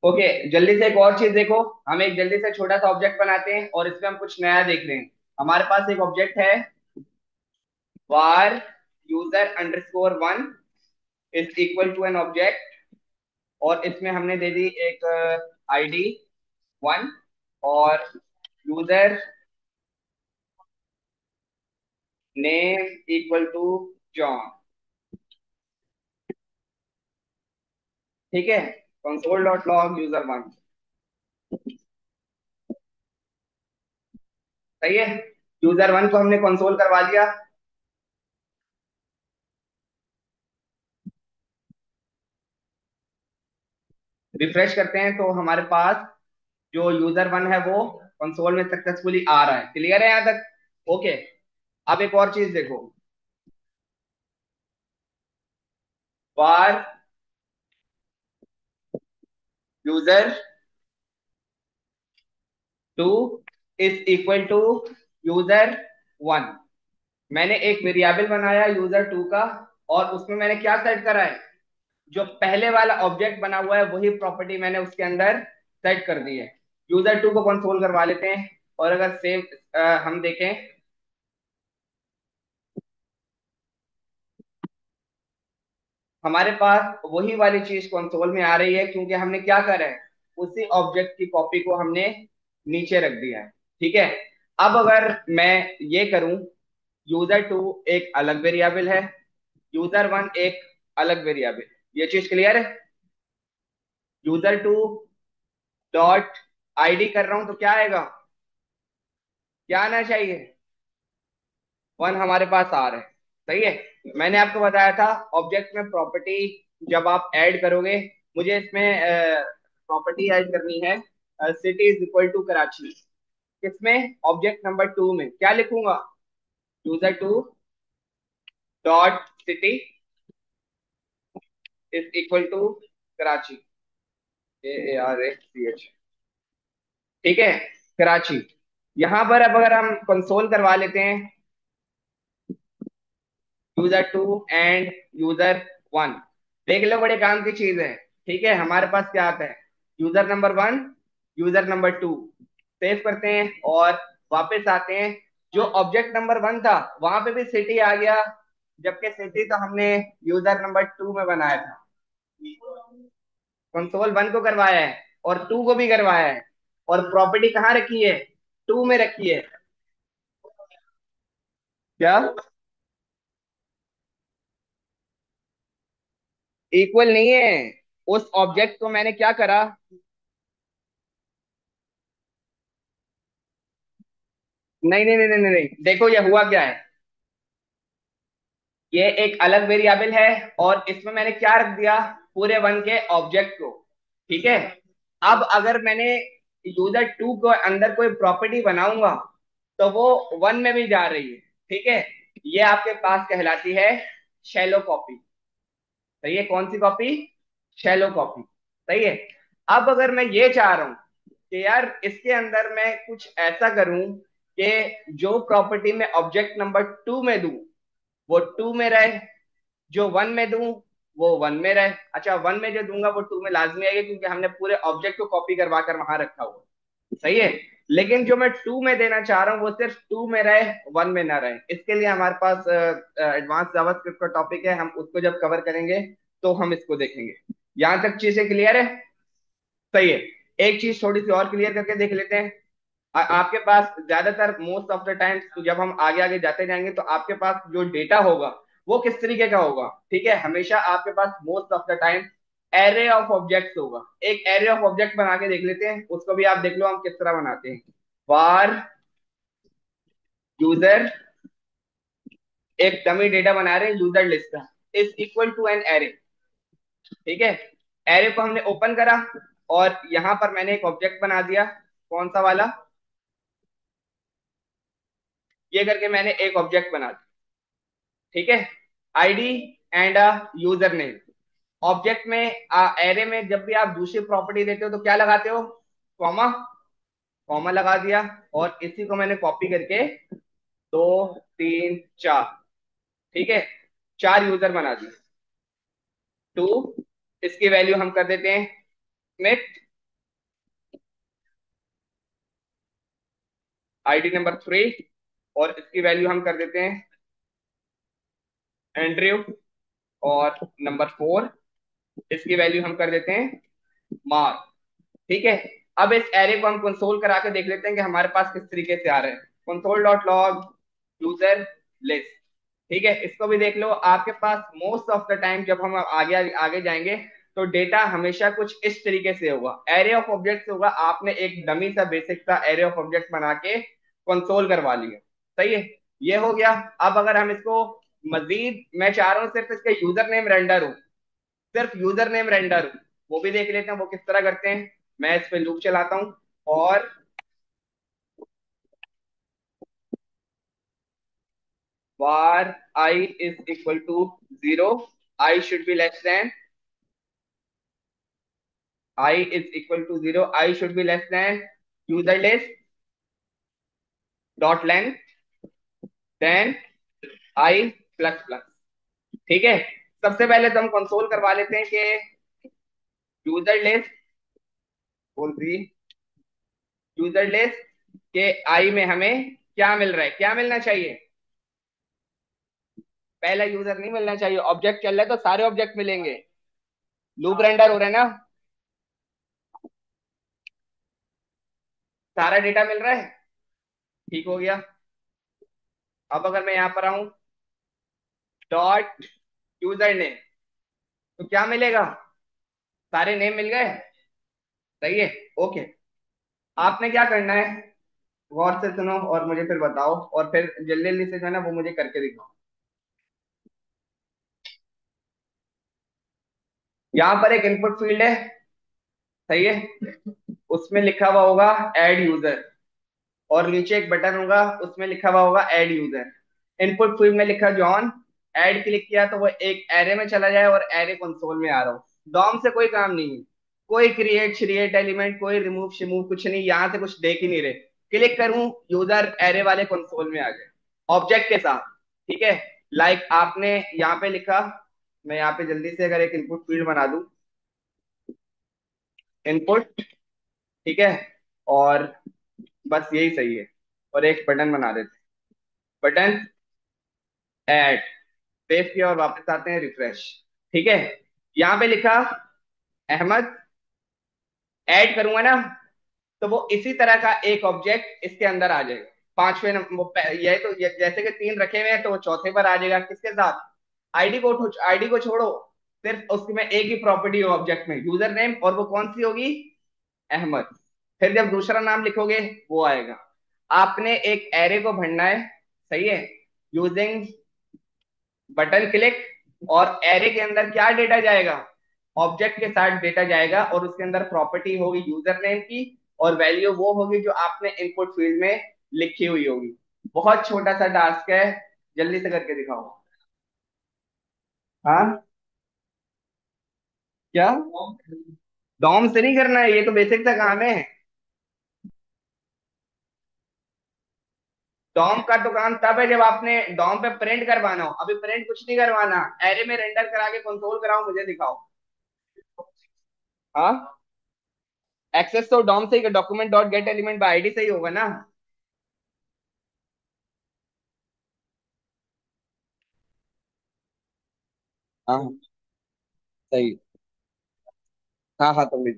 Okay, जल्दी से एक और चीज देखो। हम एक जल्दी से छोटा सा ऑब्जेक्ट बनाते हैं और इसमें हम कुछ नया देख रहे हैं। हमारे पास एक ऑब्जेक्ट है, var user_1 is equal to an object, और इसमें हमने दे दी एक आईडी 1, और user name equal to John. ठीक है, कंसोल डॉट लॉग user1। सही है, user1 को हमने कंसोल करवा लिया। रिफ्रेश करते हैं तो हमारे पास जो user1 है वो कंसोल में सक्सेसफुली आ रहा है। क्लियर है यहाँ तक? ओके। अब एक और चीज देखो, var user2 is equal to user1। मैंने एक वेरिएबल बनाया user2 का, और उसमें मैंने क्या सेट करा है, जो पहले वाला ऑब्जेक्ट बना हुआ है वही प्रॉपर्टी मैंने उसके अंदर सेट कर दी है। user2 को कंसोल करवा लेते हैं, और अगर सेव हम देखें, हमारे पास वही वाली चीज कंसोल में आ रही है, क्योंकि हमने क्या करा है, उसी ऑब्जेक्ट की कॉपी को हमने नीचे रख दिया है। ठीक है, अब अगर मैं ये करूं, user2 एक अलग वेरिएबल है, user1 एक अलग वेरिएबल, ये चीज क्लियर है? user2 डॉट आईडी कर रहा हूं तो क्या आएगा, क्या आना चाहिए, 1 हमारे पास आ रहा है। सही है, मैंने आपको बताया था ऑब्जेक्ट में प्रॉपर्टी जब आप ऐड करोगे, मुझे इसमें प्रॉपर्टी ऐड करनी है, city is equal to Karachi. किसमें? ऑब्जेक्ट नंबर 2 में क्या लिखूंगा, user2 dot city is equal to Karachi, AARACH। ठीक है, कराची। यहां पर अब अगर हम कंसोल करवा लेते हैं user2 एंड user1, देख लो बड़े काम की चीज है। ठीक है, हमारे पास क्या आता है, user_1, user_2। सेव करते हैं और वापस आते हैं। जो ऑब्जेक्ट नंबर 1 था वहां पे भी सिटी आ गया, जबकि सिटी तो हमने user_2 में बनाया था। कंसोल 1 को करवाया है और 2 को भी करवाया है, और प्रॉपर्टी कहाँ रखी है, 2 में रखी है। क्या? इक्वल नहीं है, उस ऑब्जेक्ट को मैंने क्या करा, नहीं नहीं नहीं नहीं नहीं नहीं। देखो ये हुआ क्या है, ये एक अलग वेरिएबल है, और इसमें मैंने क्या रख दिया, पूरे 1 के ऑब्जेक्ट को। ठीक है, अब अगर मैंने user2 को अंदर कोई प्रॉपर्टी बनाऊंगा तो वो 1 में भी जा रही है। ठीक है, ये आपके पास कहलाती है शैलो कॉपी। सही है, कौन सी कॉपी, शैलो कॉपी। सही है, अब अगर मैं ये चाह रहा हूं कि यार इसके अंदर मैं कुछ ऐसा करूं कि जो प्रॉपर्टी में ऑब्जेक्ट नंबर 2 में दूं वो 2 में रहे, जो 1 में दूं वो 1 में रहे। अच्छा, 1 में जो दूंगा वो 2 में लाजमी आएगा, क्योंकि हमने पूरे ऑब्जेक्ट को कॉपी करवा कर वहां रखा हुआ। सही है, लेकिन जो मैं 2 में देना चाह रहा हूँ वो सिर्फ 2 में रहे, 1 में ना रहे। इसके लिए हमारे पास एडवांस जावास्क्रिप्ट का टॉपिक है, हम उसको जब कवर करेंगे तो हम इसको देखेंगे। यहां तक चीजें क्लियर है? सही है, एक चीज थोड़ी सी और क्लियर करके देख लेते हैं। आपके पास ज्यादातर मोस्ट ऑफ द टाइम जब हम आगे आगे जाते जाएंगे तो आपके पास जो डेटा होगा वो किस तरीके का होगा। ठीक है, हमेशा आपके पास most of the time array of objects होगा। एक एरे ऑफ ऑब्जेक्ट बना के देख लेते हैं, उसको भी आप देख लो हम किस तरह बनाते हैं। var यूजर, एक डमी डेटा बना रहे हैं यूजर लिस्ट का, is equal to an array. ठीक है, एरे को हमने ओपन करा, और यहां पर मैंने एक ऑब्जेक्ट बना दिया, कौन सा वाला, ये करके मैंने एक ऑब्जेक्ट बना दिया। ठीक है, ID and a user name. Object में एरे में जब भी आप दूसरी प्रॉपर्टी देते हो तो क्या लगाते हो, कॉमा, कॉमा लगा दिया, और इसी को मैंने कॉपी करके 2 3 4, ठीक है, 4 यूजर बना दिए। 2, इसकी वैल्यू हम कर देते हैं मिट, आईडी नंबर 3, और इसकी वैल्यू हम कर देते हैं एंड्रयू। और नंबर 4, इसकी वैल्यू हम कर देते हैं मार्क। ठीक है। अब इस एरे को हम कंसोल करा के देख लेते हैं कि हमारे पास किस तरीके से आ रहे हैं। Console dot log user list. ठीक है, इसको भी देख लो। आपके पास मोस्ट ऑफ द टाइम जब हम आगे आगे जाएंगे तो डेटा हमेशा कुछ इस तरीके से होगा, एरे ऑफ ऑब्जेक्ट्स होगा। आपने एक डमी सा बेसिक सा एरे ऑफ ऑब्जेक्ट बना के कंसोल करवा लिया। सही है, ये हो गया। अब अगर हम इसको मजीद, मैं चाह रहा हूँ सिर्फ इसके यूजर नेम रेंडर हो, सिर्फ यूजर नेम रेंडर हो, वो भी देख लेते हैं वो किस तरह करते हैं। मैं इस पे लूप चलाता हूँ, और var I is equal to 0, I should be less than, I is equal to 0, I should be less than user list dot length, then I plus plus। ठीक है, सबसे पहले तो हम कंसोल करवा लेते हैं कि यूजर लिस्ट बोल दी, यूजर लिस्ट के आई में हमें क्या मिल रहा है, क्या मिलना चाहिए। पहला यूजर नहीं मिलना चाहिए, ऑब्जेक्ट चल रहा है तो सारे ऑब्जेक्ट मिलेंगे। लूप रेंडर हो रहा है ना, सारा डेटा मिल रहा है। ठीक हो गया। अब अगर मैं यहां पर आऊं डॉट यूजर नेम, तो क्या मिलेगा, सारे नेम मिल गए। सही है, ओके। आपने क्या करना है, गौर से सुनो और मुझे फिर बताओ, और फिर जल्दी जल्दी से जो है ना वो मुझे करके दिखाओ। यहाँ पर एक इनपुट फील्ड है, सही है, उसमें लिखा हुआ होगा ऐड यूजर, और नीचे एक बटन होगा उसमें लिखा हुआ होगा ऐड यूजर। इनपुट फील्ड में लिखा जॉन, ऐड क्लिक किया तो वो एक एरे में चला जाए और एरे कंसोल में आ रहा हो। डॉम से कोई काम नहीं है, कोई क्रिएट श्रिएट एलिमेंट, कोई रिमूव शिमूव, कुछ नहीं, यहां से कुछ देख ही नहीं रहे। क्लिक करूं, यूजर एरे वाले कंसोल में आ जाए ऑब्जेक्ट के साथ। ठीक है, लाइक आपने यहाँ पे लिखा, मैं यहाँ पे जल्दी से अगर एक इनपुट फील्ड बना दूं, इनपुट, ठीक है, और बस यही सही है, और एक बटन बना देते हैं, बटन ऐड। सेव किया और वापस आते हैं, रिफ्रेश। ठीक है, यहाँ पे लिखा अहमद, ऐड करूंगा ना तो वो इसी तरह का एक ऑब्जेक्ट इसके अंदर आ जाएगा। पांचवें नंबर ये तो जैसे कि 3 रखे हुए हैं तो वो चौथे पर आ जाएगा, किसके साथ, आईडी को छोड़ो, सिर्फ उसमें एक ही प्रॉपर्टी हो ऑब्जेक्ट में, यूजर नेम, और वो कौन सी होगी, अहमद। फिर जब दूसरा नाम लिखोगे वो आएगा। आपने एक एरे को भरना है, सही है, यूजिंग बटन क्लिक, और एरे के अंदर क्या डेटा जाएगा, ऑब्जेक्ट के साथ डेटा जाएगा, और उसके अंदर प्रॉपर्टी होगी यूजर नेम की, और वैल्यू वो होगी जो आपने इनपुट फील्ड में लिखी हुई होगी। बहुत छोटा सा टास्क है, जल्दी से करके दिखाओ। हाँ, क्या, डॉम से नहीं करना है, ये तो बेसिक सा काम है। डॉम का तो काम तब है जब आपने डॉम पे प्रिंट करवाना हो, अभी प्रिंट कुछ नहीं करवाना, एरे में रेंडर करा के कंसोल कराओ, मुझे दिखाओ। हाँ, एक्सेस तो डॉम से ही, document dot get element by ID से ही होगा ना। हाँ, सही। हाँ हाँ, तुम भी।